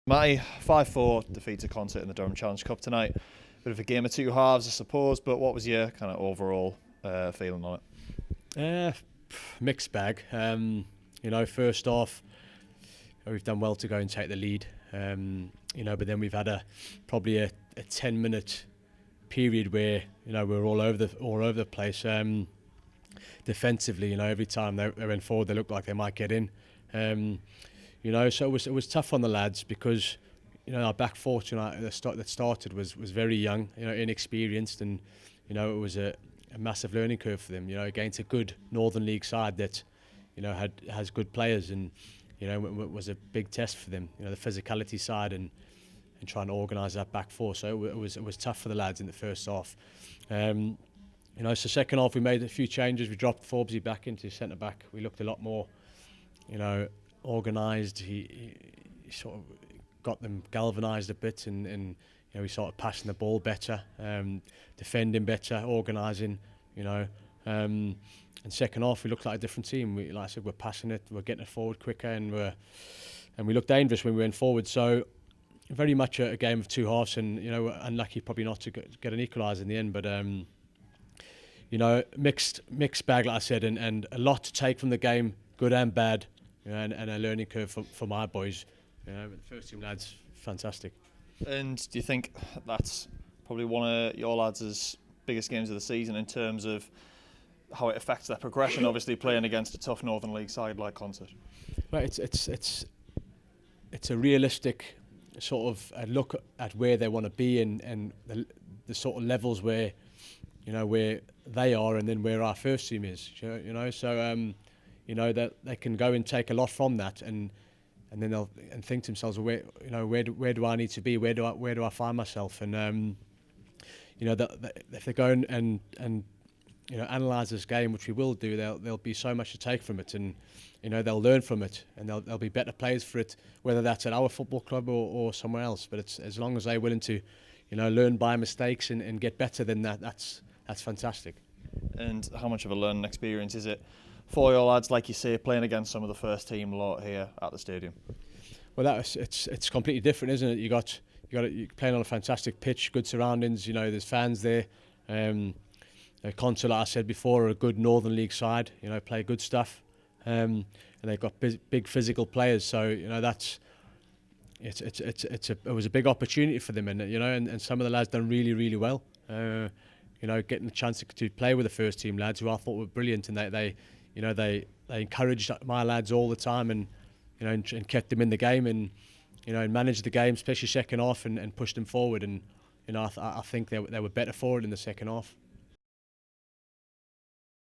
Matty, 5-4 defeat to Consett in the Durham Challenge Cup tonight. Bit of a game of two halves, I suppose, but what was your kind of overall feeling on it? Mixed bag. First off, we've done well to go and take the lead. But then we've had probably a 10-minute period where we're all over the place. Defensively, every time they went forward, they looked like they might get in. So it was tough on the lads because our back four tonight that started was very young, inexperienced, and it was a massive learning curve for them. Against a good Northern League side that has good players, and it was a big test for them. The physicality side and trying to organise that back four. So it was tough for the lads in the first half. So second half we made a few changes. We dropped Forbesy back into centre back. We looked a lot more, organised. He sort of got them galvanised a bit, and we started passing the ball better, defending better, organising. And second half we looked like a different team. Like I said, we're passing it, we're getting it forward quicker, and we looked dangerous when we went forward. So very much a game of two halves, and unlucky probably not to get an equaliser in the end, but mixed bag, like I said, and a lot to take from the game, good and bad, and a learning curve for my boys. The first team lads, fantastic. And do you think that's probably one of your lads' biggest games of the season in terms of how it affects their progression? Obviously, playing against a tough Northern League side like Consett. Well, it's a realistic sort of a look at where they want to be and the sort of levels where where they are and then where our first team is. So that they can go and take a lot from that and then they'll think to themselves, well, where do I need to be? Where do I find myself? And if they go and analyse this game, which we will do, there'll be so much to take from it, and they'll learn from it, and they'll be better players for it, whether that's at our football club or somewhere else. But it's as long as they're willing to learn by mistakes and get better, then that's fantastic. And how much of a learning experience is it for your lads, like you say, playing against some of the first team lot here at the stadium? Well, it's completely different, isn't it? You're playing on a fantastic pitch, good surroundings. There's fans there. Consett, like I said before, are a good Northern League side. Play good stuff, and they've got big physical players. So it was a big opportunity for them, and some of the lads done really well. Getting the chance to play with the first team lads, who I thought were brilliant, and they encouraged my lads all the time, and kept them in the game, and managed the game, especially second half, and pushed them forward. And I think they were better for it in the second half.